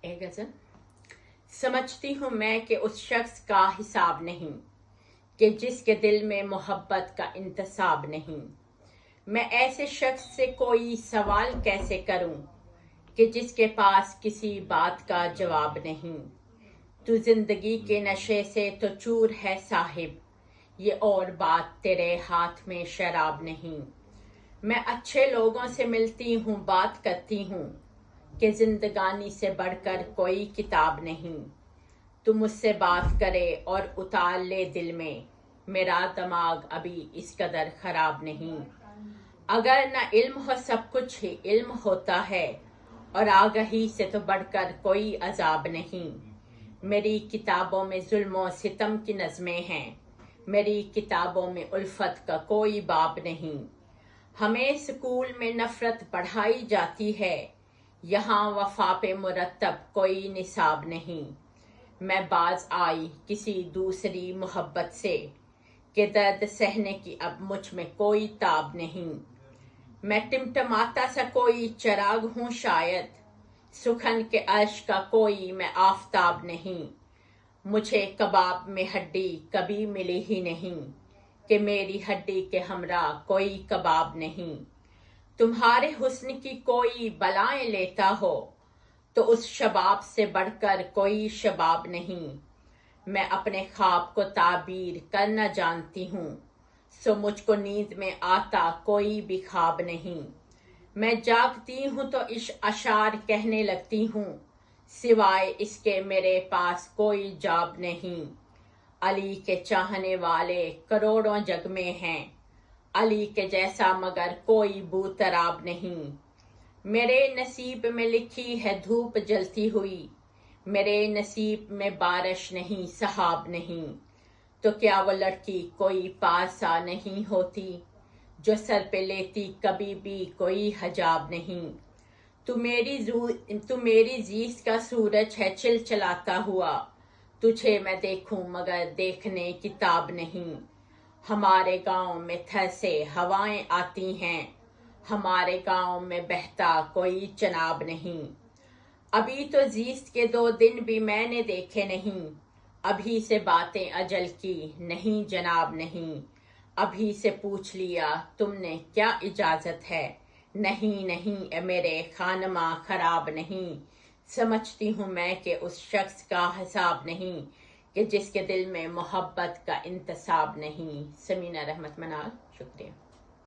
ایک غزل۔ سمجھتی ہوں میں کہ اس شخص کا حساب نہیں کہ جس کے دل میں محبت کا انتصاب نہیں۔ میں ایسے شخص سے کوئی سوال کیسے کروں کہ جس کے پاس کسی بات کا جواب نہیں۔ تو زندگی کے نشے سے تو چور ہے صاحب، یہ اور بات تیرے ہاتھ میں شراب نہیں۔ میں اچھے لوگوں سے ملتی ہوں، بات کرتی ہوں کہ زندگانی سے بڑھ کر کوئی کتاب نہیں۔ تو مجھ سے بات کرے اور اتار لے دل میں، میرا دماغ ابھی اس قدر خراب نہیں۔ اگر نہ علم ہو سب کچھ ہی علم ہوتا ہے، اور آگہی سے تو بڑھ کر کوئی عذاب نہیں۔ میری کتابوں میں ظلم و ستم کی نظمیں ہیں، میری کتابوں میں الفت کا کوئی باب نہیں۔ ہمیں اسکول میں نفرت پڑھائی جاتی ہے، یہاں وفا پہ مرتب کوئی نصاب نہیں۔ میں باز آئی کسی دوسری محبت سے کہ درد سہنے کی اب مجھ میں کوئی تاب نہیں۔ میں ٹمٹماتا سا کوئی چراغ ہوں شاید، سخن کے عرش کا کوئی میں آفتاب نہیں۔ مجھے کباب میں ہڈی کبھی ملی ہی نہیں کہ میری ہڈی کے ہمراہ کوئی کباب نہیں۔ تمہارے حسن کی کوئی بلائیں لیتا ہو تو اس شباب سے بڑھ کر کوئی شباب نہیں۔ میں اپنے خواب کو تعبیر کرنا جانتی ہوں، سو مجھ کو نیند میں آتا کوئی بھی خواب نہیں۔ میں جاگتی ہوں تو اشعار کہنے لگتی ہوں، سوائے اس کے میرے پاس کوئی جاب نہیں۔ علی کے چاہنے والے کروڑوں جگ میں ہیں، علی کے جیسا مگر کوئی بوتراب نہیں۔ میرے نصیب میں لکھی ہے دھوپ جلتی ہوئی، میرے نصیب میں بارش نہیں سحاب نہیں۔ تو کیا وہ لڑکی کوئی پاسا نہیں ہوتی جو سر پہ لیتی کبھی بھی کوئی حجاب نہیں۔ تو میری زیست کا سورج ہے چلچلاتا ہوا، تجھے میں دیکھوں مگر دیکھنے کی تاب نہیں۔ ہمارے گاؤں میں تھر سے ہوائیں آتی ہیں، ہمارے گاؤں میں بہتا کوئی چناب نہیں۔ ابھی تو زیست کے 2 دن بھی میں نے دیکھے نہیں، ابھی سے باتیں اجل کی نہیں جناب نہیں۔ ابھی سے پوچھ لیا تم نے کیا اجازت ہے، نہیں نہیں اے میرے خانماں خراب نہیں۔ سمجھتی ہوں میں کہ اس شخص کا حساب نہیں کہ جس کے دل میں محبت کا انتصاب نہیں۔ سمینہ رحمت منال، شکریہ۔